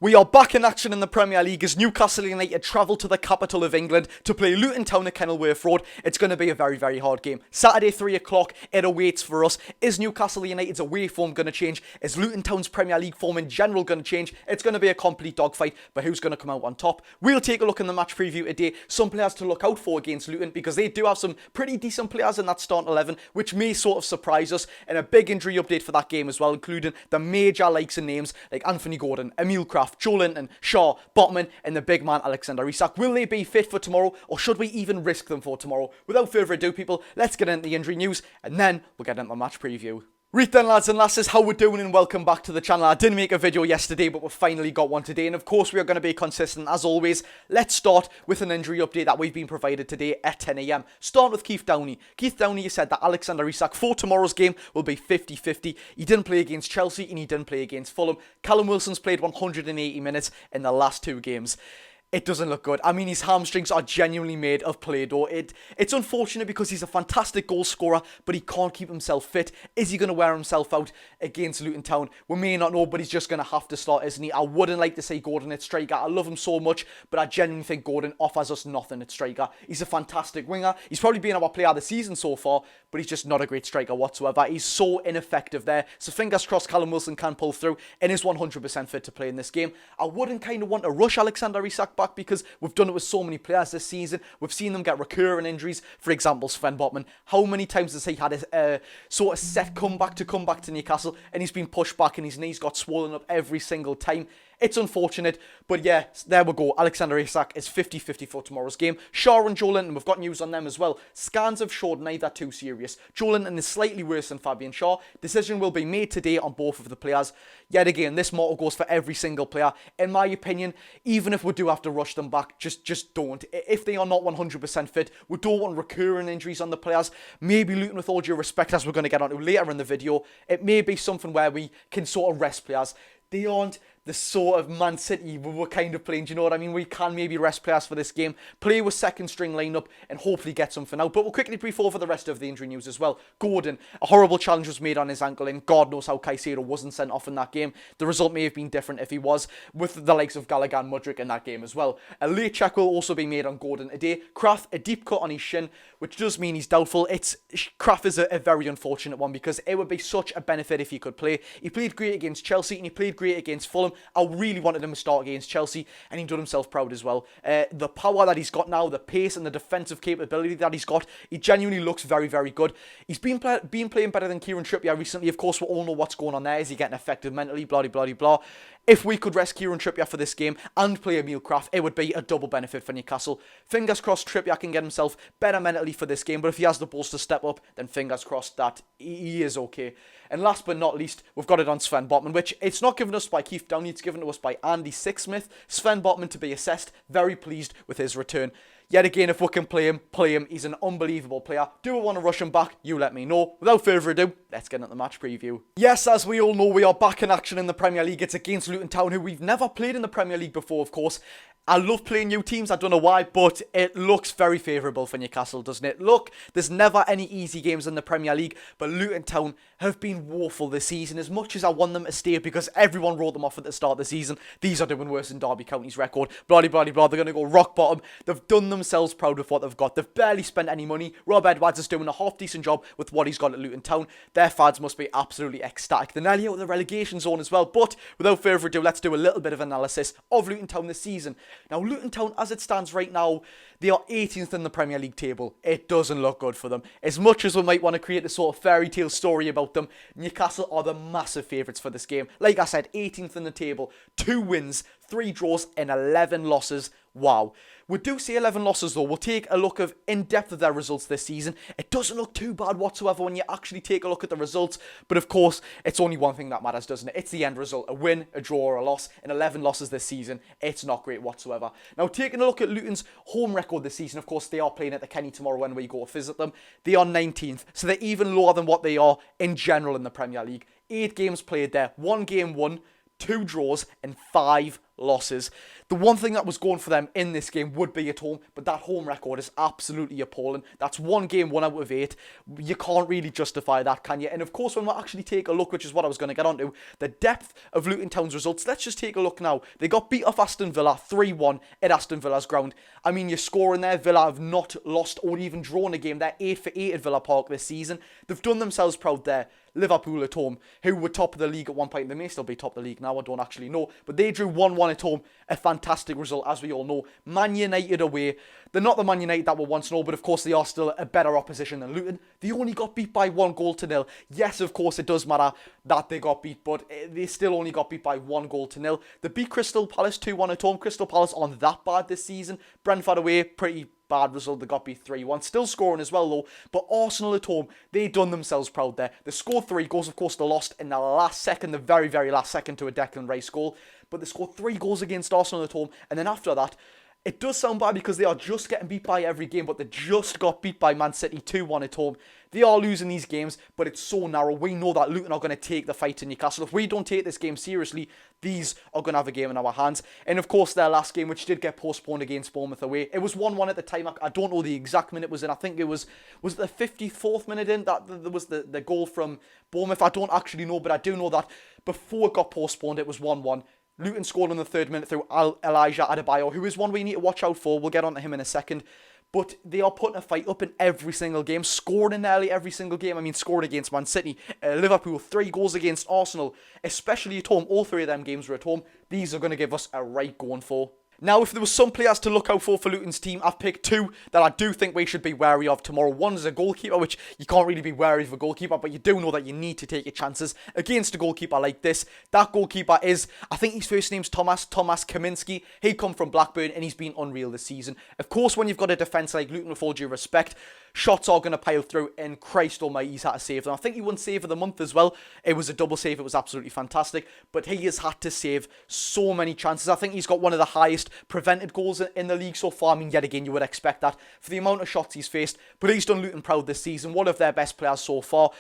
We are back in action in the Premier League as Newcastle United travel to the capital of England to play Luton Town at Kenilworth Road. It's going to be a very, very hard game. Saturday, 3 o'clock, it awaits for us. Is Newcastle United's away form going to change? Is Luton Town's Premier League form in general going to change? It's going to be a complete dogfight, but who's going to come out on top? We'll take a look in the match preview today. Some players to look out for against Luton because they do have some pretty decent players in that starting 11, which may sort of surprise us. And a big injury update for that game as well, including the major likes and names like Anthony Gordon, Emil Kraft, Joe Linton, Shaw, Botman, and the big man Alexander Isak. Will they be fit for tomorrow, or should we even risk them for tomorrow? Without further ado, people, let's get into the injury news, and then we'll get into the match preview. Right then, lads and lasses, how we're doing, and welcome back to the channel. I didn't make a video yesterday, but we've finally got one today, and of course we are going to be consistent as always. Let's start with an injury update that we've been provided today at 10 AM. Start with Keith Downey. Keith Downey has said that Alexander Isak for tomorrow's game will be 50-50. He didn't play against Chelsea and he didn't play against Fulham. Callum Wilson's played 180 minutes in the last two games. It doesn't look good. I mean, his hamstrings are genuinely made of Play-Doh. It's unfortunate because he's a fantastic goal scorer, but he can't keep himself fit. Is he going to wear himself out against Luton Town? We may not know, but he's just going to have to start, isn't he? I wouldn't like to say Gordon at striker. I love him so much, but I genuinely think Gordon offers us nothing at striker. He's a fantastic winger. He's probably been our player of the season so far, but he's just not a great striker whatsoever. He's so ineffective there. So fingers crossed Callum Wilson can pull through and is 100% fit to play in this game. I wouldn't kind of want to rush Alexander Isak back because we've done it with so many players this season. We've seen them get recurring injuries. For example, Sven Botman. How many times has he had a sort of set comeback to Newcastle, and he's been pushed back and his knees got swollen up every single time? It's unfortunate, but yeah, there we go. Alexander Isak is 50-50 for tomorrow's game. Shaw and Joe Linton, we've got news on them as well. Scans have showed neither too serious. Joe Linton is slightly worse than Fabian Shaw. Decision will be made today on both of the players. Yet again, this motto goes for every single player. In my opinion, even if we do have to rush them back, just don't. If they are not 100% fit, we don't want recurring injuries on the players. Maybe Luton, with all due respect, as we're going to get onto later in the video, it may be something where we can sort of rest players. They aren't the sort of Man City we were kind of playing, do you know what I mean? We can maybe rest players for this game, play with second string lineup and hopefully get something out. But we'll quickly brief over the rest of the injury news as well. Gordon, a horrible challenge was made on his ankle and God knows how Caicedo wasn't sent off in that game. The result may have been different if he was, with the likes of Gallagher and Mudryk in that game as well. A late check will also be made on Gordon today. Kraft, a deep cut on his shin, which does mean he's doubtful. Kraft is a very unfortunate one because it would be such a benefit if he could play. He played great against Chelsea and he played great against Fulham. I really wanted him to start against Chelsea and he done himself proud as well. The power that he's got now, the pace and the defensive capability that he's got, he genuinely looks very, very good. He's been playing better than Kieran Trippier recently. Of course, we all know what's going on there. Is he getting affected mentally? Blah, blah, blah, blah. If we could rest Kieran Trippier for this game and play Emil Kraft, it would be a double benefit for Newcastle. Fingers crossed Trippier can get himself better mentally for this game, but if he has the balls to step up, then fingers crossed that he is okay. And last but not least, we've got it on Sven Botman, which it's not given us by Keith Downey, it's given to us by Andy Sixsmith. Sven Botman to be assessed, very pleased with his return. Yet again, if we can play him, play him. He's an unbelievable player. Do we want to rush him back? You let me know. Without further ado, let's get into the match preview. Yes, as we all know, we are back in action in the Premier League. It's against Luton Town, who we've never played in the Premier League before, of course. I love playing new teams, I don't know why, but it looks very favourable for Newcastle, doesn't it? Look, there's never any easy games in the Premier League, but Luton Town have been woeful this season. As much as I want them to stay because everyone wrote them off at the start of the season, these are doing worse than Derby County's record. Blah, blah, blah, blah. They're going to go rock bottom. They've done themselves proud of what they've got. They've barely spent any money. Rob Edwards is doing a half-decent job with what he's got at Luton Town. Their fans must be absolutely ecstatic. They're nearly out of the relegation zone as well, but without further ado, let's do a little bit of analysis of Luton Town this season. Now, Luton Town, as it stands right now, they are 18th in the Premier League table. It doesn't look good for them. As much as we might want to create a sort of fairy tale story about them, Newcastle are the massive favourites for this game. Like I said, 18th in the table, 2 wins, 3 draws and 11 losses. Wow. We do see 11 losses though. We'll take a look of in depth of their results this season. It doesn't look too bad whatsoever when you actually take a look at the results. But of course, it's only one thing that matters, doesn't it? It's the end result. A win, a draw or a loss. And 11 losses this season. It's not great whatsoever. Now, taking a look at Luton's home record this season, of course, they are playing at the Kenny tomorrow when we go to visit them. They are 19th. So they're even lower than what they are in general in the Premier League. 8 games played there. 1 game won, 2 draws and 5 losses. The one thing that was going for them in this game would be at home, but that home record is absolutely appalling. That's one game, 1 out of 8. You can't really justify that, can you? And of course, when we actually take a look, which is what I was going to get onto, the depth of Luton Town's results, let's just take a look now. They got beat off Aston Villa 3-1 at Aston Villa's ground. I mean, you're scoring there. Villa have not lost or even drawn a game. They're 8 for 8 at Villa Park this season. They've done themselves proud there. Liverpool at home, who were top of the league at one point. They may still be top of the league now, I don't actually know. But they drew 1-1 at home. A fantastic result, as we all know. Man United away. They're not the Man United that we once know, but of course they are still a better opposition than Luton. They only got beat by 1-0. Yes, of course it does matter that they got beat, but they still only got beat by 1-0. They beat Crystal Palace 2-1 at home. Crystal Palace aren't that bad this season. Brentford away, pretty bad result. They got beat 3-1. Still scoring as well, though. But Arsenal at home, they done themselves proud there. They scored 3 goals. Of course, they lost in the last second, the very, very last second, to a Declan Rice goal. But they scored 3 goals against Arsenal at home. And then after that, it does sound bad because they are just getting beat by every game, but they just got beat by Man City 2-1 at home. They are losing these games, but it's so narrow. We know that Luton are going to take the fight to Newcastle. If we don't take this game seriously, these are going to have a game in our hands. And of course, their last game, which did get postponed against Bournemouth away, it was 1-1 at the time. I don't know the exact minute it was in. I think it was the 54th minute in that there was the goal from Bournemouth. I don't actually know, but I do know that before it got postponed, it was 1-1. Luton scored in the 3rd minute through Elijah Adebayo, who is one we need to watch out for. We'll get on to him in a second. But they are putting a fight up in every single game, scoring in nearly every single game. I mean, scored against Man City, Liverpool, 3 goals against Arsenal, especially at home. All 3 of them games were at home. These are going to give us a right going for. Now, if there was some players to look out for Luton's team, I've picked 2 that I do think we should be wary of tomorrow. One is a goalkeeper, which you can't really be wary of a goalkeeper, but you do know that you need to take your chances against a goalkeeper like this. That goalkeeper is, I think his first name's Thomas Kaminski. He come from Blackburn and he's been unreal this season. Of course, when you've got a defence like Luton, with all due respect, shots are going to pile through, and Christ almighty, he's had to save them. I think he won Save of the Month as well. It was a double save. It was absolutely fantastic. But he has had to save so many chances. I think he's got one of the highest prevented goals in the league so far. I mean, yet again, you would expect that for the amount of shots he's faced. But he's done Luton proud this season. One of their best players so far.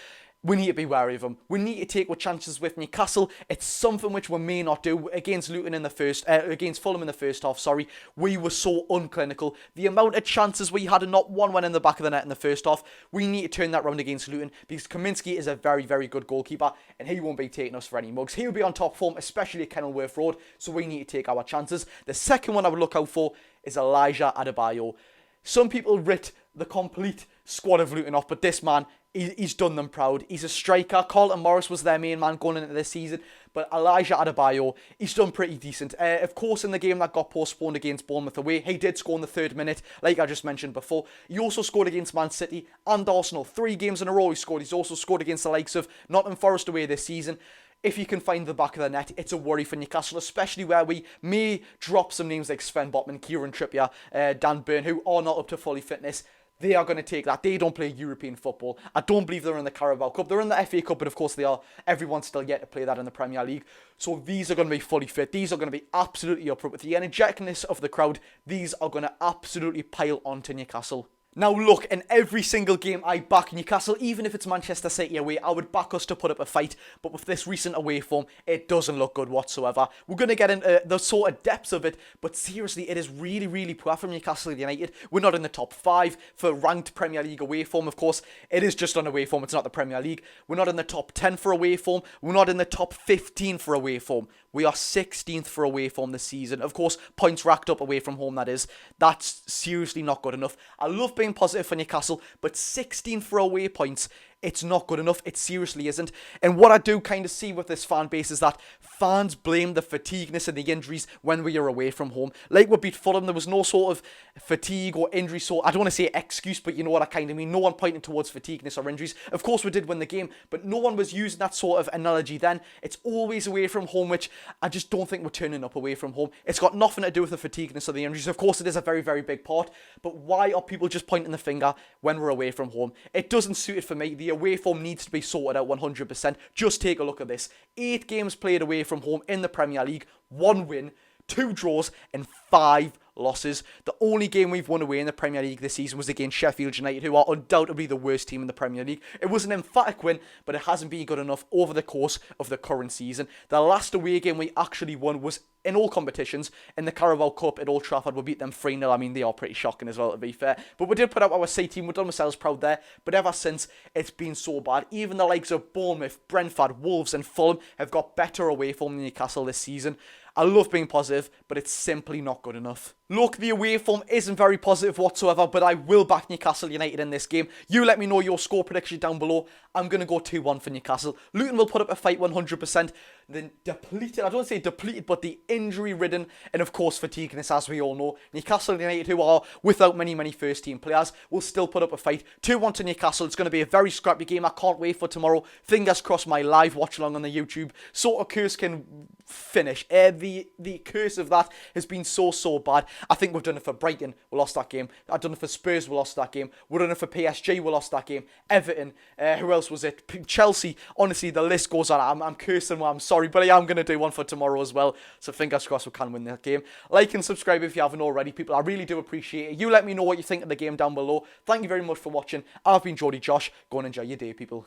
We need to be wary of him. We need to take our chances with Newcastle. It's something which we may not do against Luton in the against Fulham in the first half. Sorry, we were so unclinical. The amount of chances we had and not one went in the back of the net in the first half. We need to turn that round against Luton because Kaminski is a very, very good goalkeeper and he won't be taking us for any mugs. He'll be on top form, especially at Kenilworth Road. So we need to take our chances. The second one I would look out for is Elijah Adebayo. Some people writ the complete squad of Luton off, but this man, he's done them proud. He's a striker. Carlton Morris was their main man going into this season, but Elijah Adebayo, he's done pretty decent. Of course, in the game that got postponed against Bournemouth away, he did score in the 3rd minute, like I just mentioned before. He also scored against Man City and Arsenal. 3 games in a row he scored. He's also scored against the likes of Nottingham Forest away this season. If you can find the back of the net, it's a worry for Newcastle, especially where we may drop some names like Sven Botman, Kieran Trippier, Dan Burn, who are not up to fully fitness. They are going to take that. They don't play European football. I don't believe they're in the Carabao Cup. They're in the FA Cup, but of course they are. Everyone's still yet to play that in the Premier League. So these are going to be fully fit. These are going to be absolutely up with the energeticness of the crowd. These are going to absolutely pile onto Newcastle. Now look, in every single game I back Newcastle, even if it's Manchester City away, I would back us to put up a fight, but with this recent away form, it doesn't look good whatsoever. We're going to get into the sort of depths of it, but seriously, it is really, really poor from Newcastle United. We're not in the top 5 for ranked Premier League away form, of course. It is just on away form, it's not the Premier League. We're not in the top 10 for away form. We're not in the top 15 for away form. We are 16th for away form this season. Of course, points racked up away from home, that is. That's seriously not good enough. I love being positive for Newcastle, but 16 for away points, it's not good enough. It seriously isn't. And what I do kind of see with this fan base is that fans blame the fatigueness and the injuries when we are away from home. Like we beat Fulham, there was no sort of fatigue or injury, so I don't want to say excuse, but you know what I kind of mean. No one pointing towards fatigueness or injuries. Of course we did win the game, but no one was using that sort of analogy then. It's always away from home, which I just don't think we're turning up away from home. It's got nothing to do with the fatigueness or the injuries. Of course it is a very, very big part, but why are people just pointing the finger when we're away from home? It doesn't suit it for me. The away form needs to be sorted out 100%. Just take a look at this. 8 games played away from home in the Premier League, 1 win, 2 draws, and 5 losses. The only game we've won away in the Premier League this season was against Sheffield United, who are undoubtedly the worst team in the Premier League. It was an emphatic win, but it hasn't been good enough over the course of the current season. The last away game we actually won was in all competitions. In the Carabao Cup at Old Trafford, we beat them 3-0. I mean, they are pretty shocking as well, to be fair. But we did put out our C team. We've done ourselves proud there. But ever since, it's been so bad. Even the likes of Bournemouth, Brentford, Wolves and Fulham have got better away from Newcastle this season. I love being positive, but it's simply not good enough. Look, the away form isn't very positive whatsoever, but I will back Newcastle United in this game. You let me know your score prediction down below. I'm going to go 2-1 for Newcastle. Luton will put up a fight 100%. The depleted, I don't say depleted, but the injury-ridden and, of course, fatigueness, as we all know. Newcastle United, who are without many first-team players, will still put up a fight. 2-1 to Newcastle. It's going to be a very scrappy game. I can't wait for tomorrow. Fingers crossed my live watch-along on the YouTube sort of curse can finish. The curse of that has been so bad. I think we've done it for Brighton, we lost that game. I've done it for Spurs, we lost that game. We've done it for PSG, we lost that game. Everton, who else was it? Chelsea. Honestly, the list goes on. I'm cursing, well, I'm sorry, but I am going to do one for tomorrow as well. So fingers crossed we can win that game. Like and subscribe if you haven't already, people. I really do appreciate it. You let me know what you think of the game down below. Thank you very much for watching. I've been Geordie Josh. Go and enjoy your day, people.